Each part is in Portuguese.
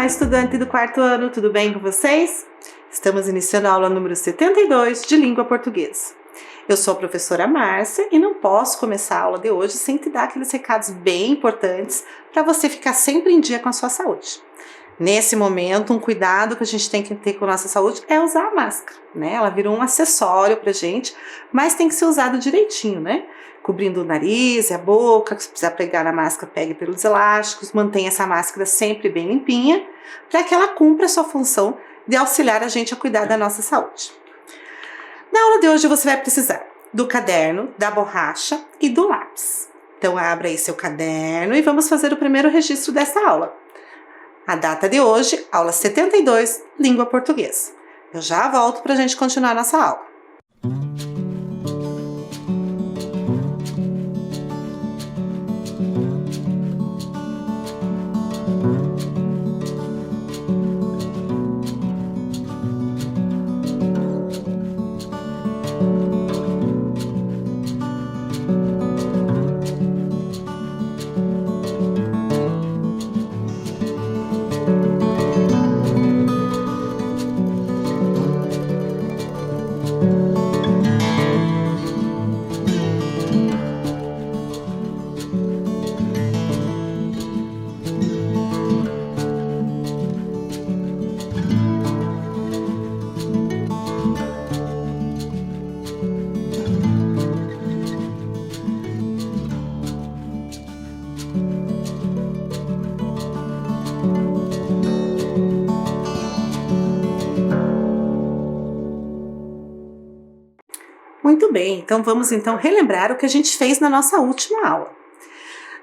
estudante do quarto ano, tudo bem com vocês? Estamos iniciando a aula número 72 de língua portuguesa. Eu sou a professora Márcia e não posso começar a aula de hoje sem te dar aqueles recados bem importantes para você ficar sempre em dia com a sua saúde. Nesse momento, um cuidado que a gente tem que ter com a nossa saúde é usar a máscara, né? Ela virou um acessório pra gente, mas tem que ser usado direitinho, né? Cobrindo o nariz e a boca, se precisar pegar na máscara, pegue pelos elásticos, mantenha essa máscara sempre bem limpinha, para que ela cumpra a sua função de auxiliar a gente a cuidar da nossa saúde. Na aula de hoje você vai precisar do caderno, da borracha e do lápis. Então abra aí seu caderno e vamos fazer o primeiro registro dessa aula. A data de hoje, aula 72, língua portuguesa. Eu já volto para a gente continuar nossa aula. Muito bem, então vamos relembrar o que a gente fez na nossa última aula.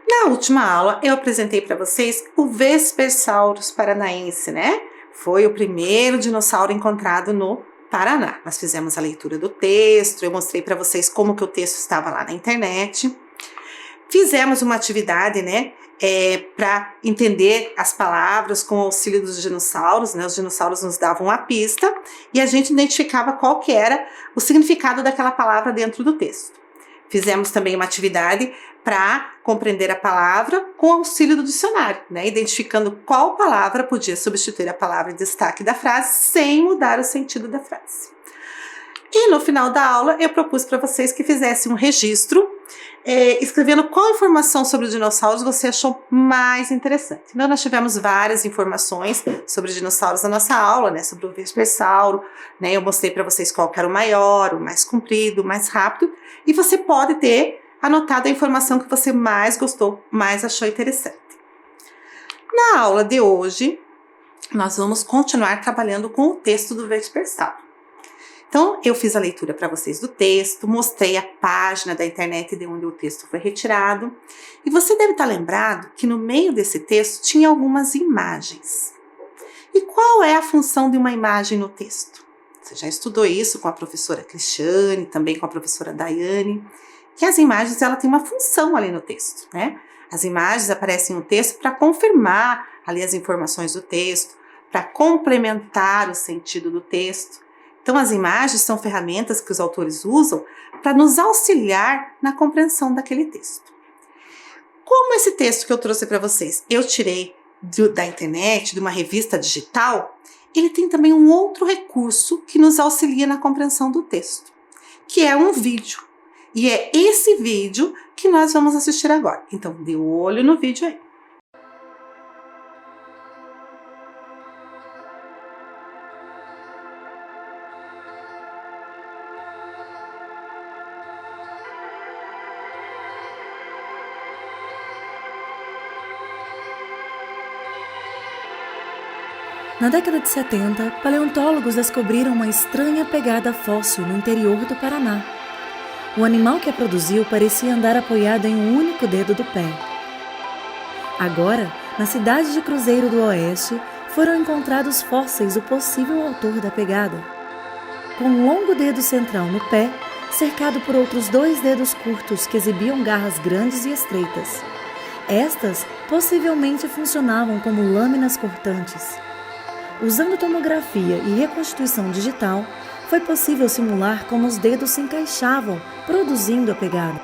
Na última aula eu apresentei para vocês o Vespersaurus paranaense, né? Foi o primeiro dinossauro encontrado no Paraná. Nós fizemos a leitura do texto, eu mostrei para vocês como que o texto estava lá na internet. Fizemos uma atividade, né? Para entender as palavras com o auxílio dos dinossauros, né? Os dinossauros nos davam a pista e a gente identificava qual que era o significado daquela palavra dentro do texto. Fizemos também uma atividade para compreender a palavra com o auxílio do dicionário, né? Identificando qual palavra podia substituir a palavra em destaque da frase sem mudar o sentido da frase. E no final da aula eu propus para vocês que fizessem um registro escrevendo qual informação sobre os dinossauros você achou mais interessante. Então nós tivemos várias informações sobre dinossauros na nossa aula, né, sobre o Vespersauro, né, eu mostrei para vocês qual que era o maior, o mais comprido, o mais rápido, e você pode ter anotado a informação que você mais gostou, mais achou interessante. Na aula de hoje, nós vamos continuar trabalhando com o texto do Vespersauro. Então, eu fiz a leitura para vocês do texto, mostrei a página da internet de onde o texto foi retirado. E você deve estar lembrado que no meio desse texto tinha algumas imagens. E qual é a função de uma imagem no texto? Você já estudou isso com a professora Cristiane, também com a professora Daiane, que as imagens ela têm uma função ali no texto, né? As imagens aparecem no texto para confirmar ali as informações do texto, para complementar o sentido do texto. Então, as imagens são ferramentas que os autores usam para nos auxiliar na compreensão daquele texto. Como esse texto que eu trouxe para vocês, eu tirei da internet, de uma revista digital, ele tem também um outro recurso que nos auxilia na compreensão do texto, que é um vídeo. E é esse vídeo que nós vamos assistir agora. Então, dê olho no vídeo aí. Na década de 70, paleontólogos descobriram uma estranha pegada fóssil no interior do Paraná. O animal que a produziu parecia andar apoiado em um único dedo do pé. Agora, na cidade de Cruzeiro do Oeste, foram encontrados fósseis do possível autor da pegada. Com um longo dedo central no pé, cercado por outros 2 dedos curtos que exibiam garras grandes e estreitas. Estas possivelmente funcionavam como lâminas cortantes. Usando tomografia e reconstituição digital, foi possível simular como os dedos se encaixavam, produzindo a pegada.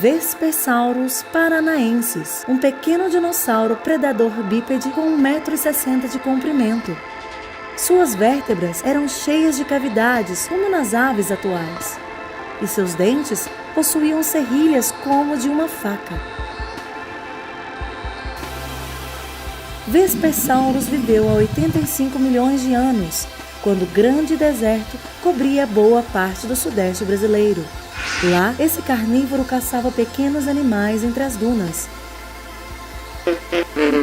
Vespersaurus paranaensis, um pequeno dinossauro predador bípede com 1,60 m de comprimento. Suas vértebras eram cheias de cavidades, como nas aves atuais, e seus dentes possuíam serrilhas como de uma faca. Vespersaurus viveu há 85 milhões de anos, quando o grande deserto cobria boa parte do sudeste brasileiro. Lá, esse carnívoro caçava pequenos animais entre as dunas,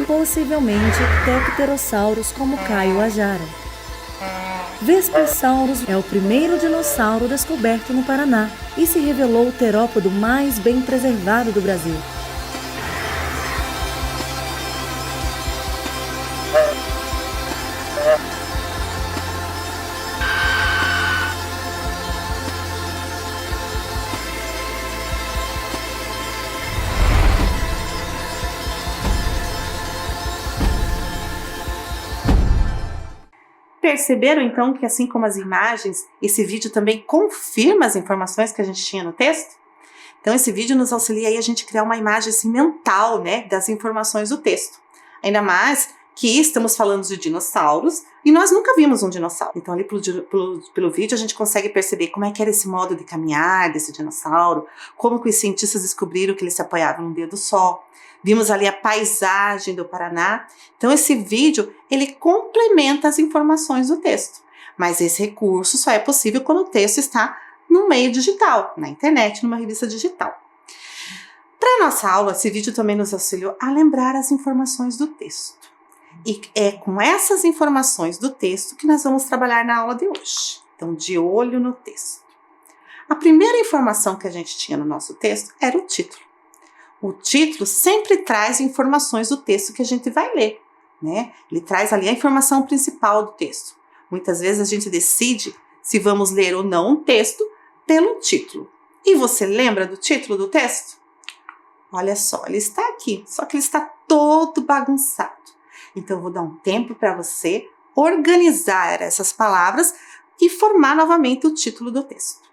possivelmente tepterossauros como Caio Ajara. Vespersaurus é o primeiro dinossauro descoberto no Paraná e se revelou o terópodo mais bem preservado do Brasil. Perceberam então que, assim como as imagens, esse vídeo também confirma as informações que a gente tinha no texto? Então esse vídeo nos auxilia aí a gente criar uma imagem assim, mental, né, das informações do texto. Ainda mais que estamos falando de dinossauros e nós nunca vimos um dinossauro. Então ali pelo vídeo a gente consegue perceber como é que era esse modo de caminhar desse dinossauro, como que os cientistas descobriram que ele se apoiava num dedo só. Vimos ali a paisagem do Paraná. Então esse vídeo, ele complementa as informações do texto. Mas esse recurso só é possível quando o texto está no meio digital, na internet, numa revista digital. Para a nossa aula, esse vídeo também nos auxiliou a lembrar as informações do texto. E é com essas informações do texto que nós vamos trabalhar na aula de hoje. Então, de olho no texto. A primeira informação que a gente tinha no nosso texto era o título. O título sempre traz informações do texto que a gente vai ler, né? Ele traz ali a informação principal do texto. Muitas vezes a gente decide se vamos ler ou não um texto pelo título. E você lembra do título do texto? Olha só, ele está aqui, só que ele está todo bagunçado. Então eu vou dar um tempo para você organizar essas palavras e formar novamente o título do texto.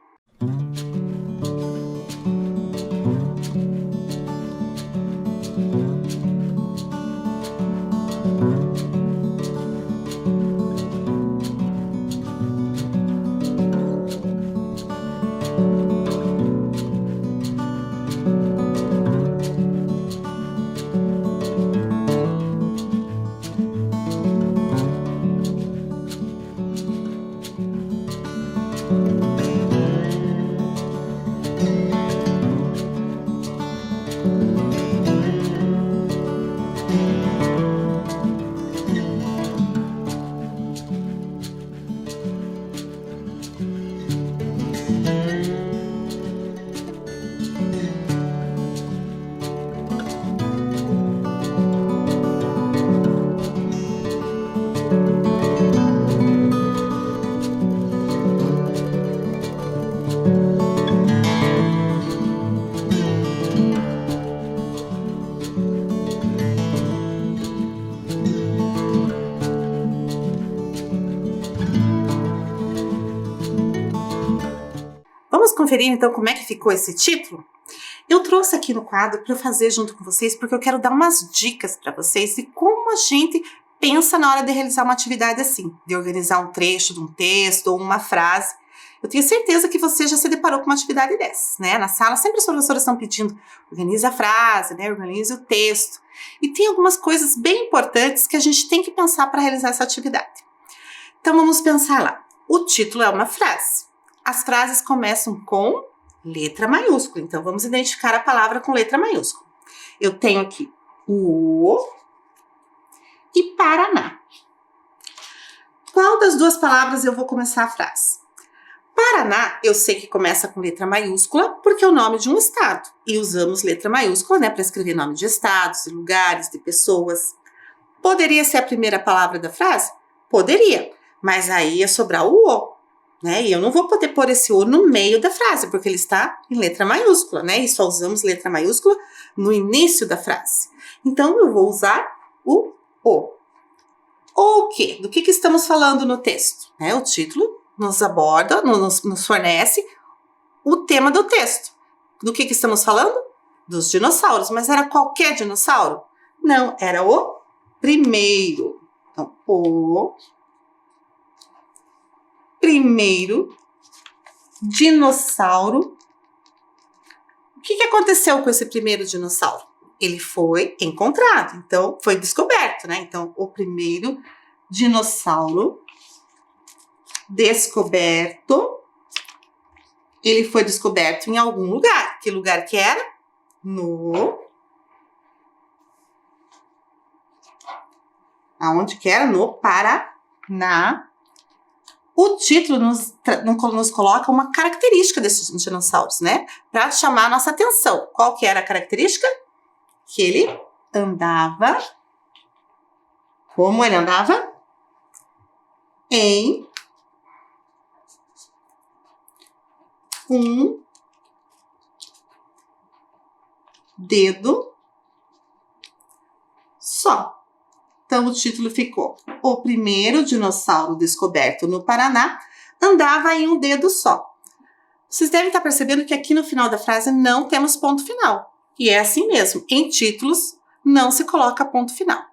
Vamos conferir então como é que ficou esse título? Eu trouxe aqui no quadro para eu fazer junto com vocês, porque eu quero dar umas dicas para vocês de como a gente pensa na hora de realizar uma atividade assim, de organizar um trecho de um texto ou uma frase. Eu tenho certeza que você já se deparou com uma atividade dessas, né? Na sala sempre as professoras estão pedindo, organize a frase, né? Organize o texto. E tem algumas coisas bem importantes que a gente tem que pensar para realizar essa atividade. Então vamos pensar lá. O título é uma frase. As frases começam com letra maiúscula, então vamos identificar a palavra com letra maiúscula. Eu tenho aqui o e Paraná. Qual das duas palavras eu vou começar a frase? Paraná, eu sei que começa com letra maiúscula, porque é o nome de um estado. E usamos letra maiúscula, né, para escrever nome de estados, de lugares, de pessoas. Poderia ser a primeira palavra da frase? Poderia, mas aí ia sobrar o O. Né? E eu não vou poder pôr esse O no meio da frase, porque ele está em letra maiúscula, né? E só usamos letra maiúscula no início da frase. Então, eu vou usar o O. O quê? Do que estamos falando no texto? Né? O título nos aborda, nos fornece o tema do texto. Do que estamos falando? dos dinossauros, mas era qualquer dinossauro? Não, era o primeiro. Então, o primeiro dinossauro. O que aconteceu com esse primeiro dinossauro? Ele foi encontrado, então foi descoberto, né? Então, o primeiro dinossauro descoberto, ele foi descoberto em algum lugar. Que lugar que era? Aonde que era? No Paraná. O título nos coloca uma característica desses dinossauros, né? Para chamar a nossa atenção. Qual que era a característica? Que ele andava. Como ele andava? Em um dedo só. Então, o título ficou: o primeiro dinossauro descoberto no Paraná andava em um dedo só. Vocês devem estar percebendo que aqui no final da frase não temos ponto final. E é assim mesmo, em títulos não se coloca ponto final.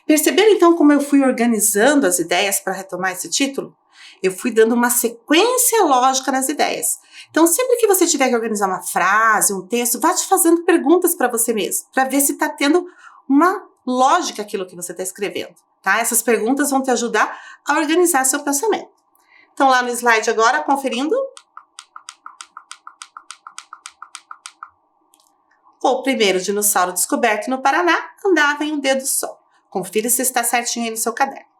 Perceberam então como eu fui organizando as ideias para retomar esse título? Eu fui dando uma sequência lógica nas ideias. Então, sempre que você tiver que organizar uma frase, um texto, vá te fazendo perguntas para você mesmo, para ver se está tendo uma lógica aquilo que você está escrevendo, tá? Essas perguntas vão te ajudar a organizar seu pensamento. Então, lá no slide agora, conferindo. O primeiro dinossauro descoberto no Paraná andava em um dedo só. Confira se está certinho aí no seu caderno.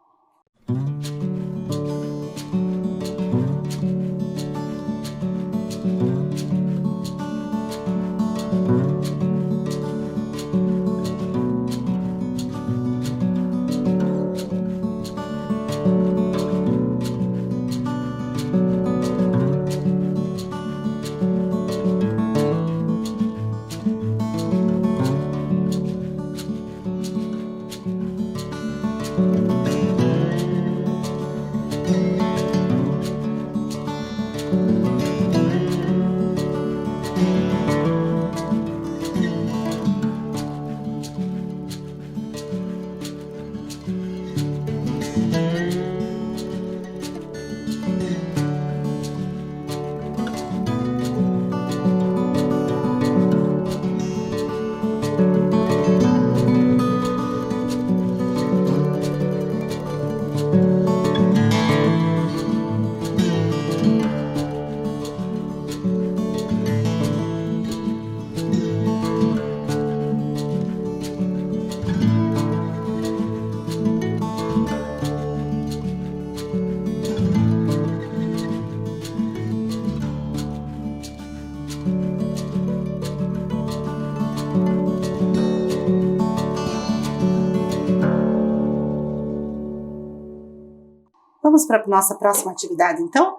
Vamos para a nossa próxima atividade, então?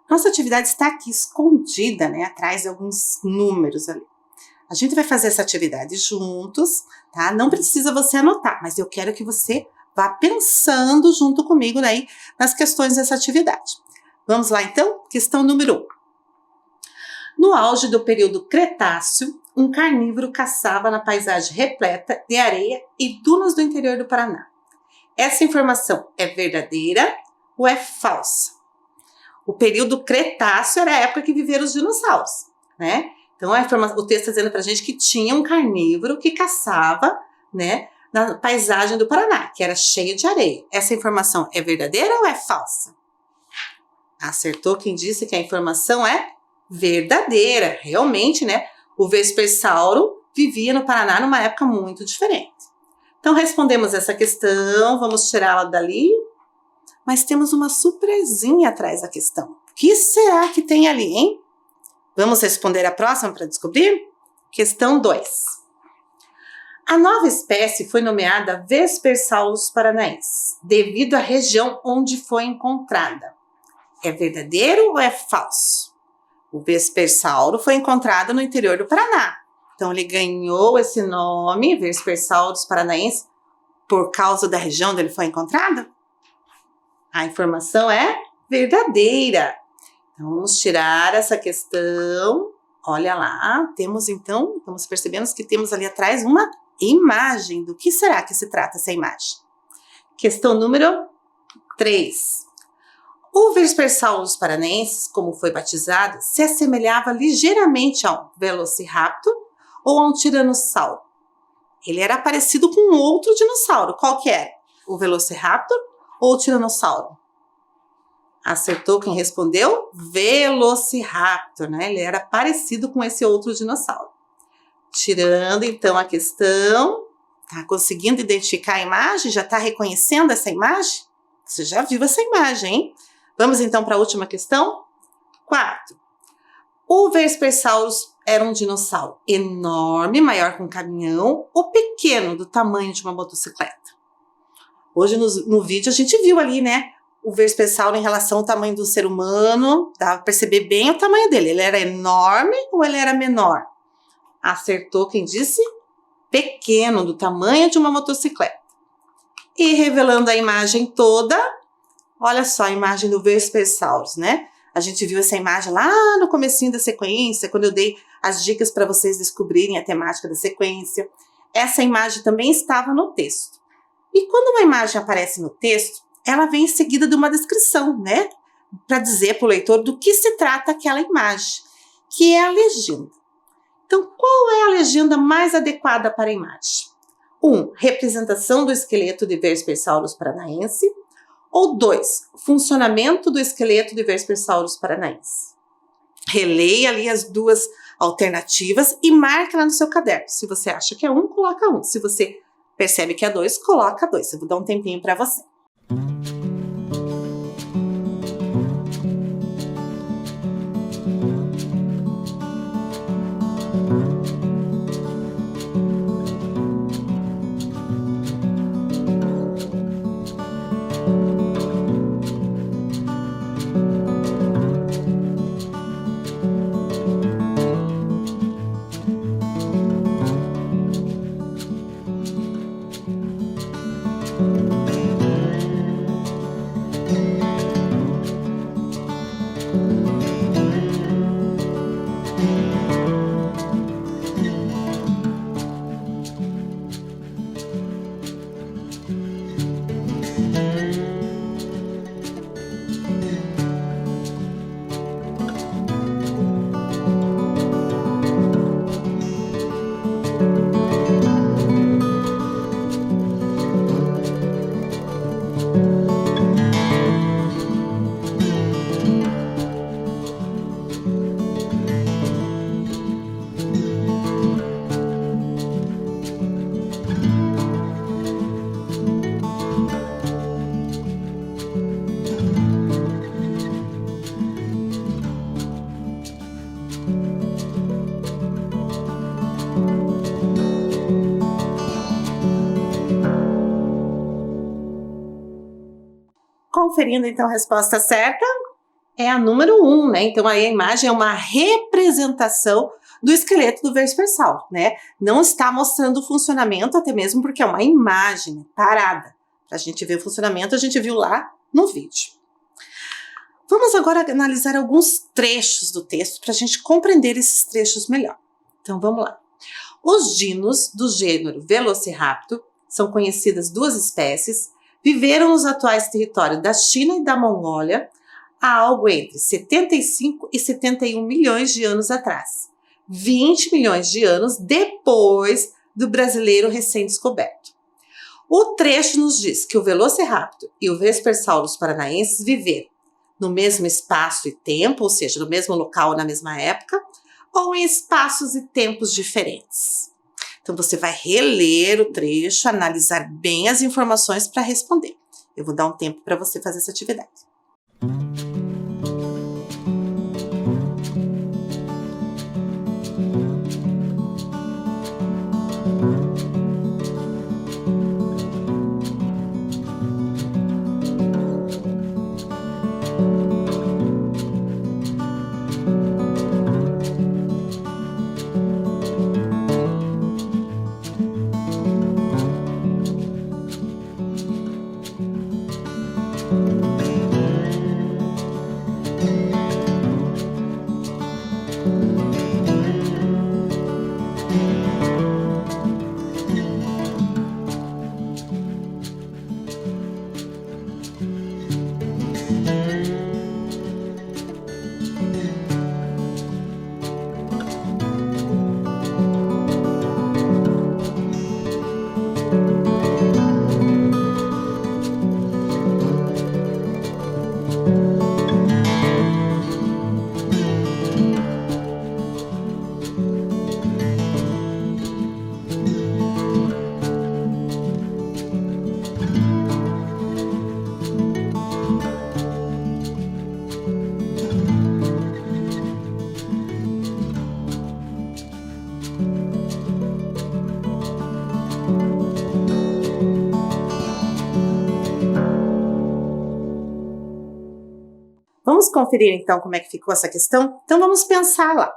Nossa atividade está aqui escondida, né? Atrás de alguns números ali. A gente vai fazer essa atividade juntos, tá? Não precisa você anotar, mas eu quero que você vá pensando junto comigo daí nas questões dessa atividade. Vamos lá, então? Questão número 1. No auge do período Cretáceo, um carnívoro caçava na paisagem repleta de areia e dunas do interior do Paraná. Essa informação é verdadeira ou é falsa? O período Cretáceo era a época que viveram os dinossauros, né? Então, o texto está dizendo para a gente que tinha um carnívoro que caçava, né, na paisagem do Paraná, que era cheia de areia. Essa informação é verdadeira ou é falsa? Acertou quem disse que a informação é verdadeira. Realmente, né, o Vespersauro vivia no Paraná numa época muito diferente. Então, respondemos essa questão, vamos tirá-la dali. Mas temos uma surpresinha atrás da questão. O que será que tem ali, hein? Vamos responder a próxima para descobrir? Questão 2. A nova espécie foi nomeada Vespersaurus paranaensis, devido à região onde foi encontrada. É verdadeiro ou é falso? O Vespersauro foi encontrado no interior do Paraná. Então, ele ganhou esse nome, Vespersaurus paranaensis, por causa da região onde ele foi encontrado? A informação é verdadeira. Então, vamos tirar essa questão. Olha lá, temos então, estamos percebendo que temos ali atrás uma imagem. Do que será que se trata essa imagem? Questão número 3. O Vespersaurus paranaensis, como foi batizado, se assemelhava ligeiramente a um Velociraptor ou a um Tiranossauro. Ele era parecido com outro dinossauro. Qual que era? O Velociraptor ou o Tiranossauro? Acertou quem respondeu? Velociraptor, né? Ele era parecido com esse outro dinossauro. Tirando então a questão, tá conseguindo identificar a imagem? Já está reconhecendo essa imagem? Você já viu essa imagem, hein? Vamos então para a última questão? 4. O Vespersaurus era um dinossauro enorme, maior que um caminhão, ou pequeno, do tamanho de uma motocicleta? Hoje no vídeo a gente viu ali, né? O Vespersauro em relação ao tamanho do ser humano, dá para perceber bem o tamanho dele. Ele era enorme ou ele era menor? Acertou quem disse? Pequeno, do tamanho de uma motocicleta. E revelando a imagem toda, olha só a imagem do Vespersaurus, né? A gente viu essa imagem lá no comecinho da sequência, quando eu dei as dicas para vocês descobrirem a temática da sequência. Essa imagem também estava no texto. E quando uma imagem aparece no texto, ela vem em seguida de uma descrição, né? Para dizer para o leitor do que se trata aquela imagem, que é a legenda. Então, qual é a legenda mais adequada para a imagem? 1. Representação do esqueleto de Vespersaurus paranaense. Ou 2. Funcionamento do esqueleto de Vespersaurus paranaense. Releia ali as duas alternativas e marque lá no seu caderno. Se você acha que é 1, coloca 1. Se você percebe que é 2, coloca 2. Eu vou dar um tempinho para você. Conferindo então a resposta certa, é a número 1, né? Então aí a imagem é uma representação do esqueleto do Vespersaurus, né? Não está mostrando o funcionamento, até mesmo porque é uma imagem parada. Para a gente ver o funcionamento, a gente viu lá no vídeo. Vamos agora analisar alguns trechos do texto para a gente compreender esses trechos melhor. Então vamos lá. Os dinos do gênero Velociraptor, são conhecidas duas espécies, viveram nos atuais territórios da China e da Mongólia há algo entre 75 e 71 milhões de anos atrás, 20 milhões de anos depois do brasileiro recém-descoberto. O trecho nos diz que o Velociraptor e o Vespersaurus paranaensis viveram no mesmo espaço e tempo, ou seja, no mesmo local na mesma época, ou em espaços e tempos diferentes. Então, você vai reler o trecho, analisar bem as informações para responder. Eu vou dar um tempo para você fazer essa atividade. Vamos conferir então como é que ficou essa questão? Então vamos pensar lá.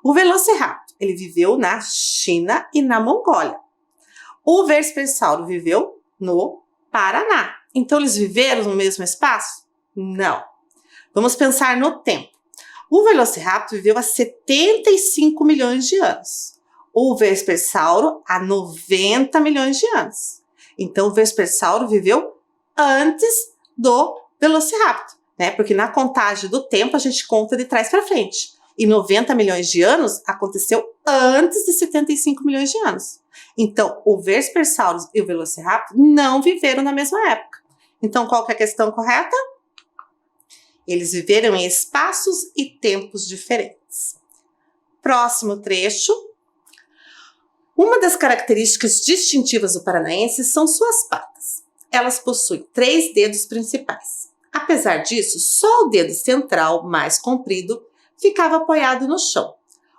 O Velociraptor, ele viveu na China e na Mongólia. O Vespersauro viveu no Paraná. Então eles viveram no mesmo espaço? Não. Vamos pensar no tempo. O Velociraptor viveu há 75 milhões de anos. O Vespersauro há 90 milhões de anos. Então o Vespersauro viveu antes do Velociraptor, né? Porque na contagem do tempo a gente conta de trás para frente. E 90 milhões de anos aconteceu antes de 75 milhões de anos. Então, o Vespersaurus e o Velociraptor não viveram na mesma época. Então, qual que é a questão correta? Eles viveram em espaços e tempos diferentes. Próximo trecho. Uma das características distintivas do paranaense são suas patas. Elas possuem 3 dedos principais. Apesar disso, só o dedo central, mais comprido, ficava apoiado no chão.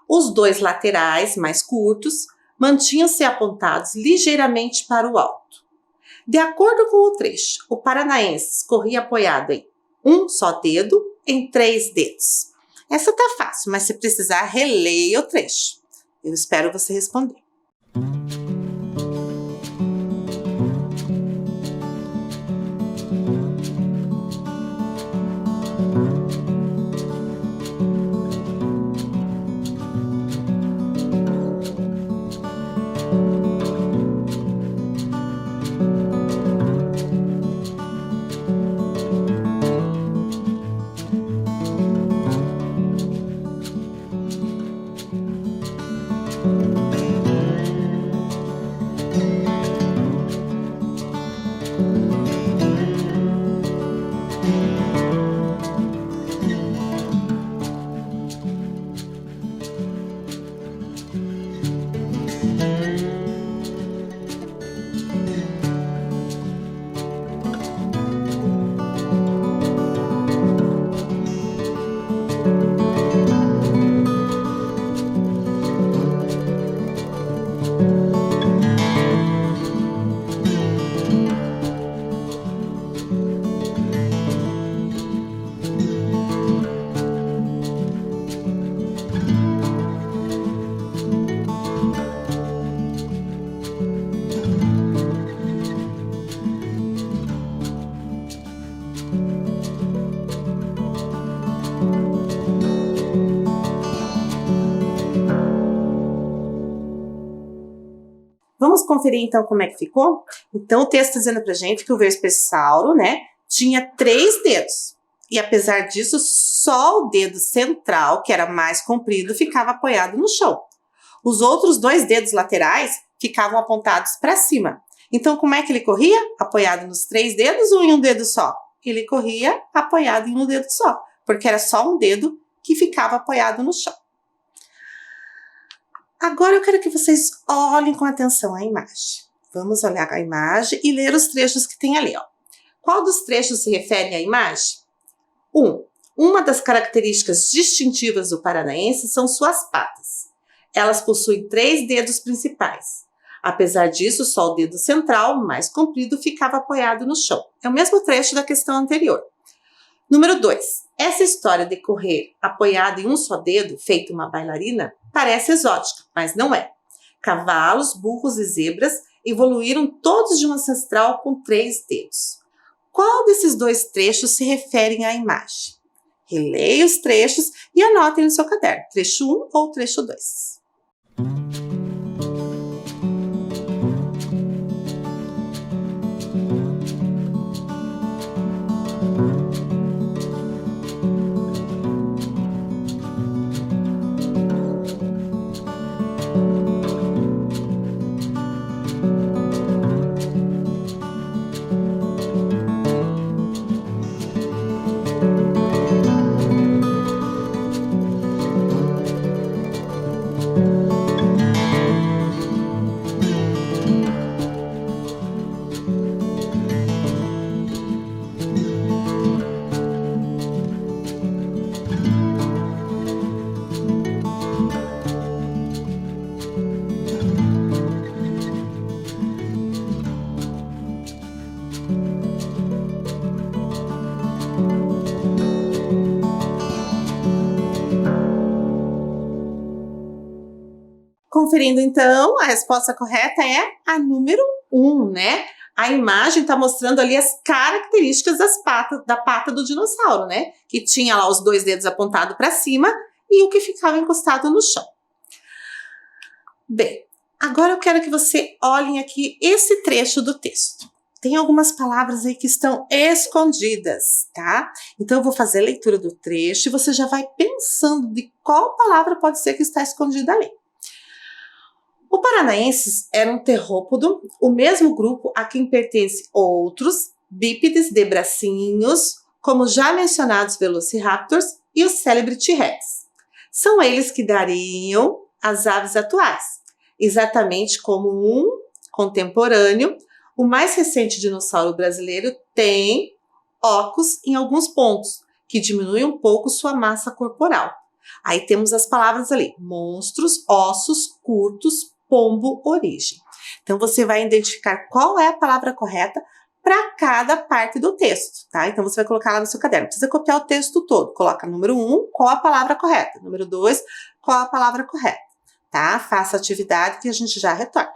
Os 2 laterais, mais curtos, mantinham-se apontados ligeiramente para o alto. De acordo com o trecho, o paranaense corria apoiado em um só dedo, em 3 dedos. Essa tá fácil, mas se precisar, releia o trecho. Eu espero você responder. Vamos conferir então como é que ficou? Então o texto está dizendo pra gente que o Vespersauro, né, tinha 3 dedos. E apesar disso, só o dedo central, que era mais comprido, ficava apoiado no chão. Os outros 2 dedos laterais ficavam apontados para cima. Então como é que ele corria? Apoiado nos 3 dedos ou em um dedo só? Ele corria apoiado em um dedo só, porque era só um dedo que ficava apoiado no chão. Agora eu quero que vocês olhem com atenção a imagem. Vamos olhar a imagem e ler os trechos que tem ali, ó. Qual dos trechos se refere à imagem? 1. Uma das características distintivas do paranaense são suas patas. Elas possuem 3 dedos principais. Apesar disso, só o dedo central, mais comprido, ficava apoiado no chão. É o mesmo trecho da questão anterior. Número 2. Essa história de correr apoiado em um só dedo, feito uma bailarina, parece exótica, mas não é. Cavalos, burros e zebras evoluíram todos de um ancestral com 3 dedos. Qual desses 2 trechos se referem à imagem? Releia os trechos e anotem no seu caderno, trecho 1 ou trecho 2. Conferindo então, a resposta correta é a número 1, né? A imagem está mostrando ali as características da pata do dinossauro, né? Que tinha lá os 2 dedos apontados para cima e o que ficava encostado no chão. Bem, agora eu quero que você olhem aqui esse trecho do texto. Tem algumas palavras aí que estão escondidas, tá? Então eu vou fazer a leitura do trecho e você já vai pensando de qual palavra pode ser que está escondida ali. O Paranaensis era um terrópodo, o mesmo grupo a quem pertence outros bípedes de bracinhos, como já mencionados Velociraptors e o célebre T-Rex. São eles que dariam as aves atuais, exatamente como um contemporâneo. O mais recente dinossauro brasileiro tem óculos em alguns pontos, que diminuem um pouco sua massa corporal. Aí temos as palavras ali, monstros, ossos, curtos, pombo, origem. Então, você vai identificar qual é a palavra correta para cada parte do texto, tá? Então, você vai colocar lá no seu caderno. Não precisa copiar o texto todo. Coloca número 1, qual a palavra correta. Número 2, qual a palavra correta, tá? Faça a atividade que a gente já retorna.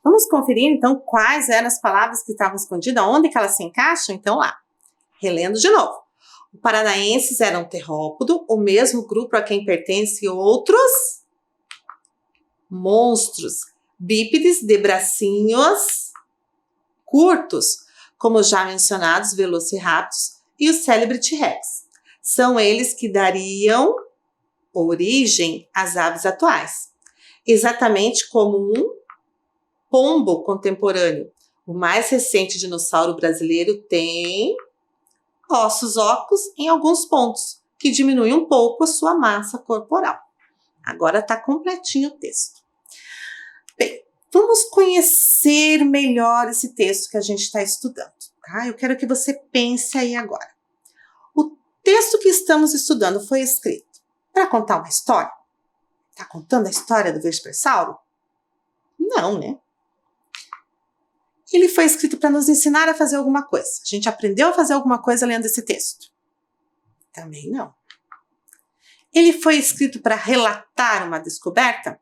Vamos conferir, então, quais eram as palavras que estavam escondidas, onde que elas se encaixam? Então, lá, relendo de novo. O Paranaensis era um terrópodo, o mesmo grupo a quem pertence outros monstros, bípedes de bracinhos curtos, como já mencionados Velociraptors e o célebre T-Rex. São eles que dariam origem às aves atuais, exatamente como um pombo contemporâneo. O mais recente dinossauro brasileiro tem ossos ocos em alguns pontos, que diminuem um pouco a sua massa corporal. Agora está completinho o texto. Bem, vamos conhecer melhor esse texto que a gente está estudando, tá? Eu quero que você pense aí agora. O texto que estamos estudando foi escrito para contar uma história? Está contando a história do Vespersauro? Não, né? Ele foi escrito para nos ensinar a fazer alguma coisa. A gente aprendeu a fazer alguma coisa lendo esse texto? Também não. Ele foi escrito para relatar uma descoberta?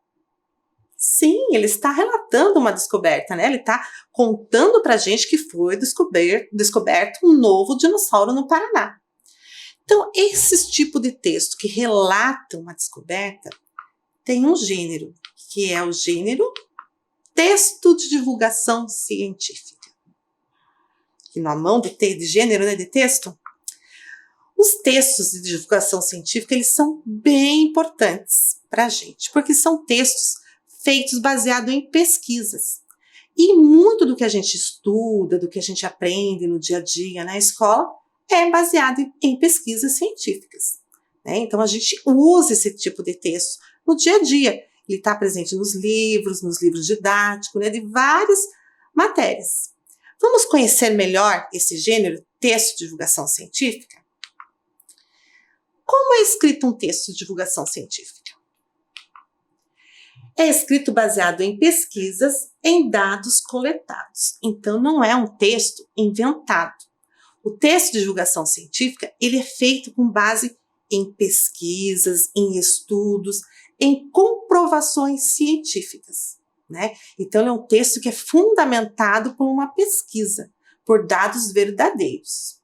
Sim, ele está relatando uma descoberta, né? Ele está contando para a gente que foi descoberto um novo dinossauro no Paraná. Então, esse tipo de texto que relata uma descoberta tem um gênero, que é o gênero texto de divulgação científica. E na mão de gênero, né, de texto, os textos de divulgação científica, eles são bem importantes para a gente, porque são textos feitos baseados em pesquisas. E muito do que a gente estuda, do que a gente aprende no dia a dia na escola, é baseado em pesquisas científicas, né? Então, a gente usa esse tipo de texto no dia a dia. Ele está presente nos livros didáticos, né, de várias matérias. Vamos conhecer melhor esse gênero, texto de divulgação científica? Como é escrito um texto de divulgação científica? É escrito baseado em pesquisas, em dados coletados. Então, não é um texto inventado. O texto de divulgação científica, ele é feito com base em pesquisas, em estudos, em comprovações científicas, né? Então, é um texto que é fundamentado por uma pesquisa, por dados verdadeiros.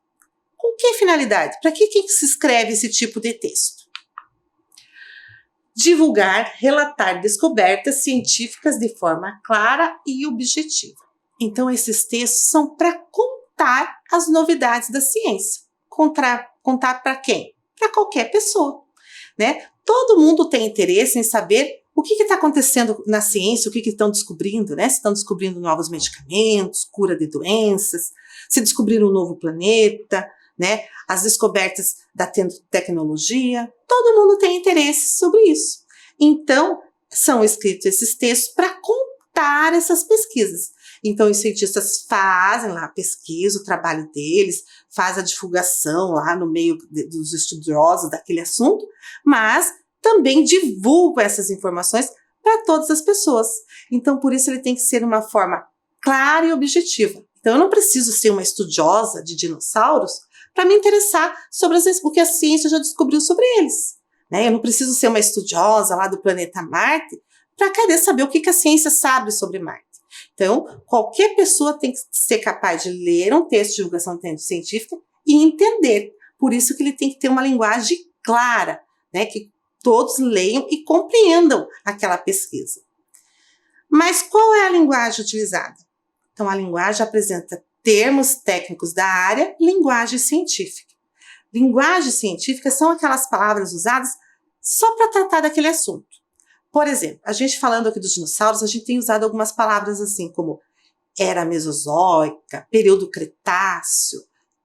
Com que finalidade? Para que se escreve esse tipo de texto? Divulgar, relatar descobertas científicas de forma clara e objetiva. Então, esses textos são para contar as novidades da ciência. Contar para quem? Para qualquer pessoa, né? Todo mundo tem interesse em saber o que está acontecendo na ciência, o que estão descobrindo, né? Se estão descobrindo novos medicamentos, cura de doenças, se descobriram um novo planeta, né? As descobertas da tecnologia, todo mundo tem interesse sobre isso. Então, são escritos esses textos para contar essas pesquisas. Então, os cientistas fazem lá a pesquisa, o trabalho deles, faz a divulgação lá no meio dos estudiosos daquele assunto, mas também divulgam essas informações para todas as pessoas. Então, por isso ele tem que ser uma forma clara e objetiva. Então, eu não preciso ser uma estudiosa de dinossauros para me interessar sobre o que a ciência já descobriu sobre eles, né? Eu não preciso ser uma estudiosa lá do planeta Marte para querer saber o que a ciência sabe sobre Marte. Então, qualquer pessoa tem que ser capaz de ler um texto de divulgação científica e entender. Por isso que ele tem que ter uma linguagem clara, né? Que todos leiam e compreendam aquela pesquisa. Mas qual é a linguagem utilizada? Então, a linguagem apresenta termos técnicos da área, linguagem científica. Linguagem científica são aquelas palavras usadas só para tratar daquele assunto. Por exemplo, a gente falando aqui dos dinossauros, a gente tem usado algumas palavras assim como era mesozoica, período cretáceo,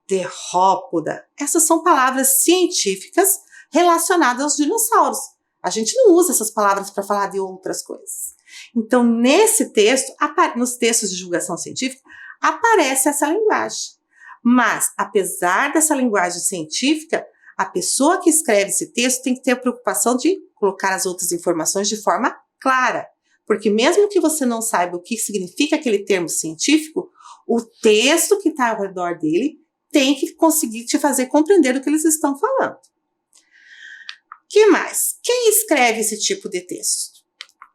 terrópoda. Essas são palavras científicas relacionadas aos dinossauros. A gente não usa essas palavras para falar de outras coisas. Então, nesse texto, nos textos de divulgação científica, aparece essa linguagem. Mas, apesar dessa linguagem científica, a pessoa que escreve esse texto tem que ter a preocupação de colocar as outras informações de forma clara. Porque mesmo que você não saiba o que significa aquele termo científico, o texto que está ao redor dele tem que conseguir te fazer compreender o que eles estão falando. Que mais? Quem escreve esse tipo de texto?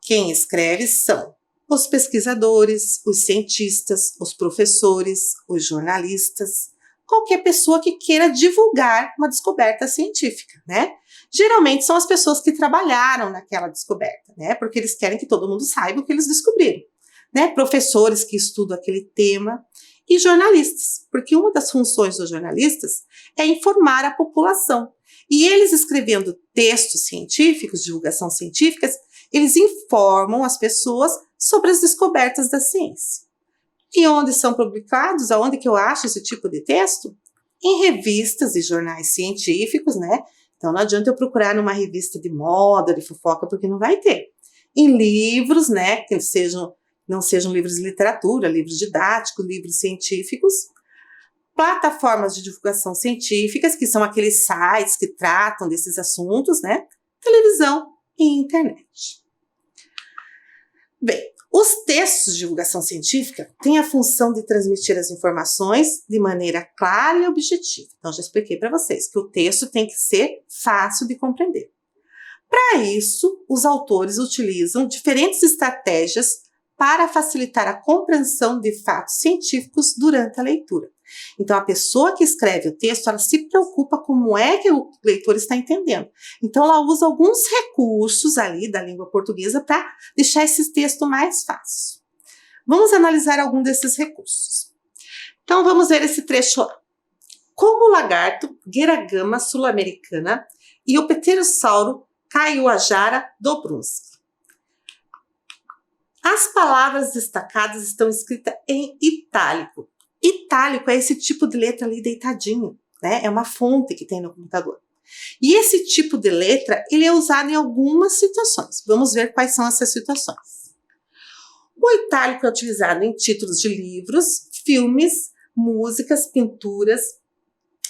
Quem escreve são os pesquisadores, os cientistas, os professores, os jornalistas, qualquer pessoa que queira divulgar uma descoberta científica, né? Geralmente são as pessoas que trabalharam naquela descoberta, né? Porque eles querem que todo mundo saiba o que eles descobriram, né? Professores que estudam aquele tema e jornalistas, porque uma das funções dos jornalistas é informar a população. E eles escrevendo textos científicos, divulgação científicas, eles informam as pessoas sobre as descobertas da ciência. E onde são publicados? Aonde que eu acho esse tipo de texto? Em revistas e jornais científicos, né? Então não adianta eu procurar numa revista de moda, de fofoca, porque não vai ter. Em livros, né? Que não sejam livros de literatura, livros didáticos, livros científicos. Plataformas de divulgação científicas, que são aqueles sites que tratam desses assuntos, né? Televisão e internet. Bem, os textos de divulgação científica têm a função de transmitir as informações de maneira clara e objetiva. Então, já expliquei para vocês que o texto tem que ser fácil de compreender. Para isso, os autores utilizam diferentes estratégias para facilitar a compreensão de fatos científicos durante a leitura. Então, a pessoa que escreve o texto, ela se preocupa como é que o leitor está entendendo. Então, ela usa alguns recursos ali da língua portuguesa para deixar esse texto mais fácil. Vamos analisar algum desses recursos. Então, vamos ver esse trecho lá. Como o lagarto, Gueragama sul-americana e o pterossauro, Kaiowajara dobrunsky. As palavras destacadas estão escritas em itálico. Itálico é esse tipo de letra ali deitadinho, né? É uma fonte que tem no computador. E esse tipo de letra, ele é usado em algumas situações. Vamos ver quais são essas situações. O itálico é utilizado em títulos de livros, filmes, músicas, pinturas,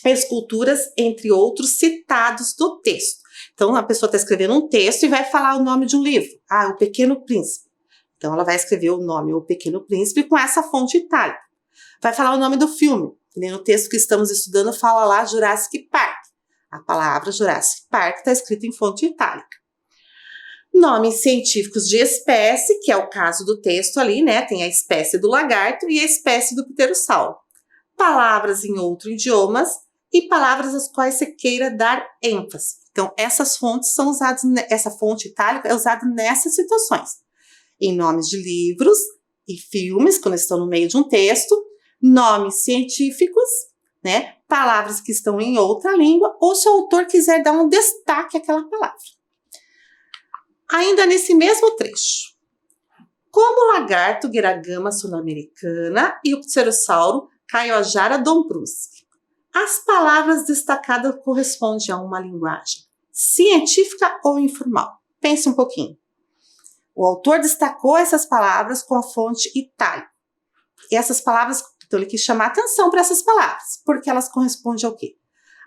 esculturas, entre outros, citados do texto. Então, a pessoa está escrevendo um texto e vai falar o nome de um livro. Ah, O Pequeno Príncipe. Então, ela vai escrever o nome O Pequeno Príncipe com essa fonte itálica. Vai falar o nome do filme. No texto que estamos estudando, fala lá Jurassic Park. A palavra Jurassic Park está escrita em fonte itálica. Nomes científicos de espécie, que é o caso do texto ali, né? Tem a espécie do lagarto e a espécie do pterossauro. Palavras em outros idiomas e palavras às quais você queira dar ênfase. Então, essas fontes são usadas, essa fonte itálica é usada nessas situações. Em nomes de livros e filmes, quando estão no meio de um texto, nomes científicos, né? Palavras que estão em outra língua, ou se o autor quiser dar um destaque àquela palavra. Ainda nesse mesmo trecho. Como o lagarto Gueragama sul-americana e o pterossauro Kaiowajara dobrunsky. As palavras destacadas correspondem a uma linguagem científica ou informal? Pense um pouquinho. O autor destacou essas palavras com a fonte itálica. E essas palavras, então ele quis chamar atenção para essas palavras, porque elas correspondem ao quê?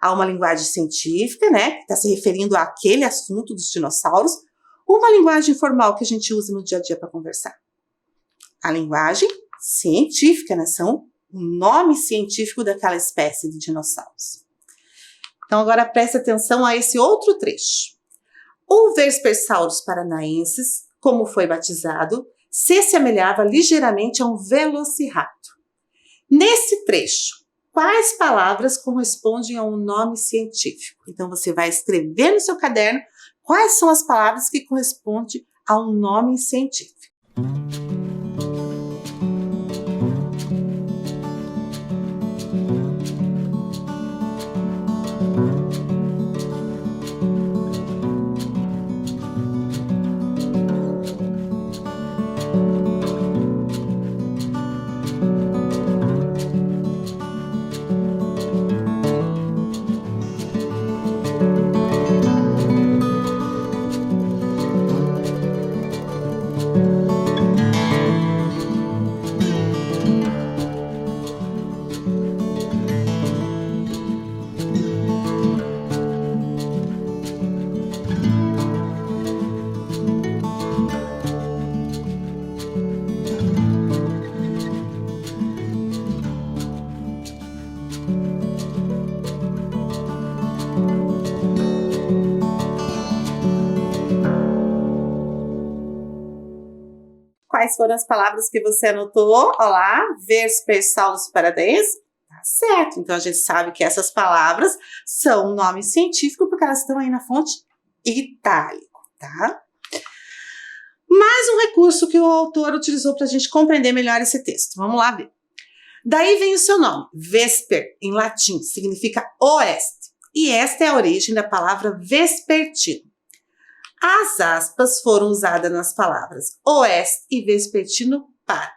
A uma linguagem científica, né, que está se referindo àquele assunto dos dinossauros, ou uma linguagem informal que a gente usa no dia a dia para conversar? A linguagem científica, né, são o nome científico daquela espécie de dinossauros. Então agora preste atenção a esse outro trecho. O Vespersaurus paranaensis, como foi batizado, se assemelhava ligeiramente a um velociraptor. Nesse trecho, quais palavras correspondem a um nome científico? Então você vai escrever no seu caderno quais são as palavras que correspondem a um nome científico. Quais foram as palavras que você anotou? Olha lá, Vespersaurus paranaensis. Tá certo, então a gente sabe que essas palavras são um nome científico porque elas estão aí na fonte itálico, tá? Mais um recurso que o autor utilizou para a gente compreender melhor esse texto. Vamos lá ver. Daí vem o seu nome. Vesper, em latim, significa oeste. E esta é a origem da palavra vespertino. As aspas foram usadas nas palavras oeste e vespertino para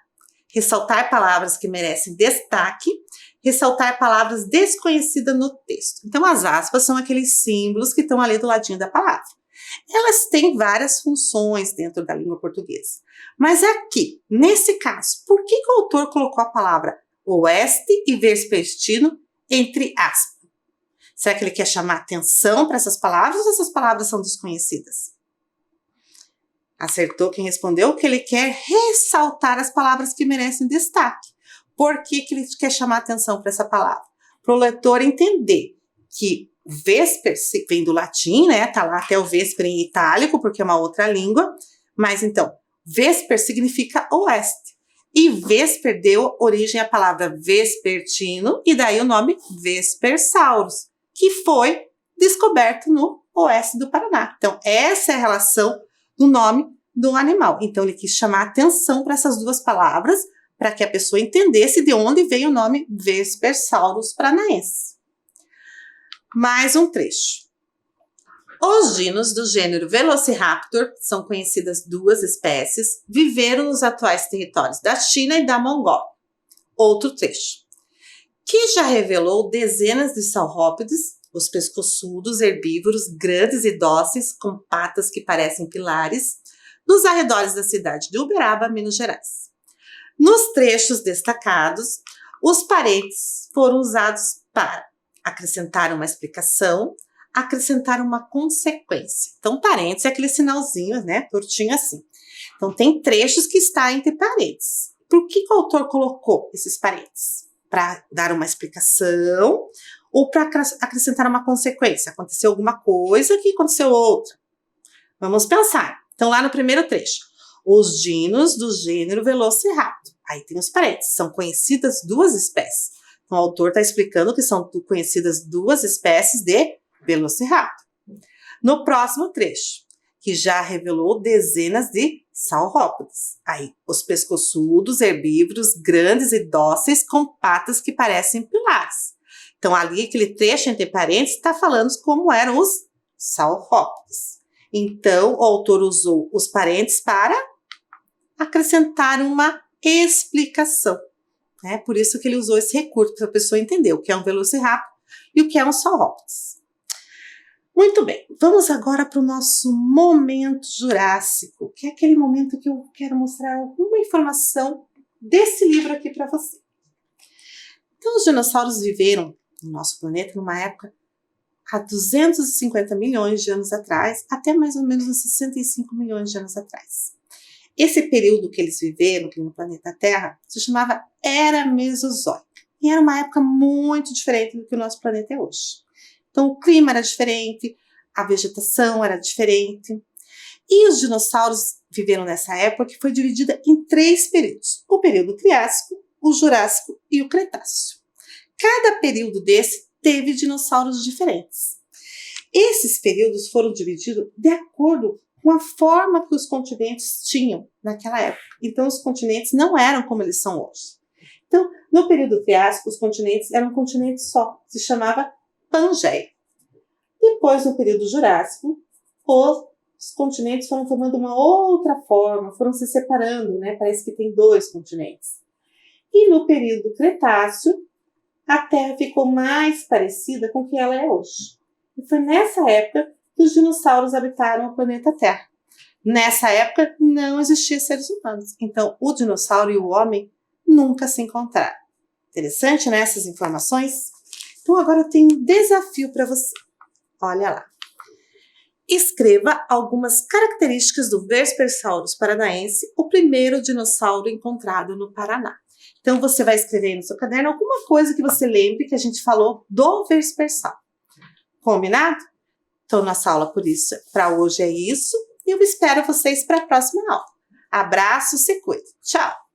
ressaltar palavras que merecem destaque, ressaltar palavras desconhecidas no texto. Então, as aspas são aqueles símbolos que estão ali do ladinho da palavra. Elas têm várias funções dentro da língua portuguesa. Mas aqui, nesse caso, por que o autor colocou a palavra oeste e vespertino entre aspas? Será que ele quer chamar atenção para essas palavras ou essas palavras são desconhecidas? Acertou quem respondeu que ele quer ressaltar as palavras que merecem destaque. Por que ele quer chamar atenção para essa palavra? Para o leitor entender que vesper vem do latim, né? Tá lá até o vesper em itálico, porque é uma outra língua. Mas então, vesper significa oeste. E vesper deu origem à palavra vespertino, e daí o nome Vespersaurus, que foi descoberto no oeste do Paraná. Então, essa é a relação do nome do animal. Então, ele quis chamar atenção para essas duas palavras, para que a pessoa entendesse de onde veio o nome Vespersaurus paranaense. Mais um trecho. Os dinos do gênero Velociraptor, são conhecidas duas espécies, viveram nos atuais territórios da China e da Mongólia. Outro trecho. Que já revelou dezenas de saurópodes, os pescoçudos herbívoros grandes e dóceis, com patas que parecem pilares, nos arredores da cidade de Uberaba, Minas Gerais. Nos trechos destacados, os parentes foram usados para acrescentar uma explicação, acrescentar uma consequência. Então, parênteses é aquele sinalzinho, né, tortinho assim. Então, tem trechos que está entre parênteses. Por que o autor colocou esses parênteses? Para dar uma explicação ou para acrescentar uma consequência? Aconteceu alguma coisa que aconteceu outra. Vamos pensar. Então, lá no primeiro trecho. Os dinos do gênero Velociraptor. Aí tem os parênteses. São conhecidas duas espécies. Então, o autor está explicando que são conhecidas duas espécies de Velociraptor. No próximo trecho, que já revelou dezenas de saurópodes. Aí, os pescoçudos herbívoros grandes e dóceis com patas que parecem pilares. Então, ali, aquele trecho entre parênteses está falando como eram os saurópodes. Então, o autor usou os parênteses para acrescentar uma explicação. Né? Por isso que ele usou esse recurso, para a pessoa entender o que é um Velociraptor e o que é um saurópodes. Muito bem, vamos agora para o nosso momento jurássico, que é aquele momento que eu quero mostrar alguma informação desse livro aqui para você. Então, os dinossauros viveram no nosso planeta numa época há 250 milhões de anos atrás, até mais ou menos uns 65 milhões de anos atrás. Esse período que eles viveram aqui no planeta Terra se chamava Era Mesozoica, e era uma época muito diferente do que o nosso planeta é hoje. Então, o clima era diferente, a vegetação era diferente. E os dinossauros viveram nessa época que foi dividida em 3 períodos. O período Triássico, o Jurássico e o Cretáceo. Cada período desse teve dinossauros diferentes. Esses períodos foram divididos de acordo com a forma que os continentes tinham naquela época. Então, os continentes não eram como eles são hoje. Então, no período Triássico, os continentes eram um continente só, se chamava Pangeia. Depois, no período Jurássico, os continentes foram tomando uma outra forma, foram se separando, né? Parece que tem 2 continentes. E no período Cretáceo, a Terra ficou mais parecida com o que ela é hoje. E foi nessa época que os dinossauros habitaram o planeta Terra. Nessa época, não existiam seres humanos. Então, o dinossauro e o homem nunca se encontraram. Interessante, né? Essas informações? Então, agora eu tenho um desafio para você. Olha lá. Escreva algumas características do Vespersaurus paranaense, o primeiro dinossauro encontrado no Paraná. Então, você vai escrever aí no seu caderno alguma coisa que você lembre que a gente falou do Vespersauro. Combinado? Então, nossa aula para hoje é isso. E eu espero vocês para a próxima aula. Abraço, se cuida. Tchau!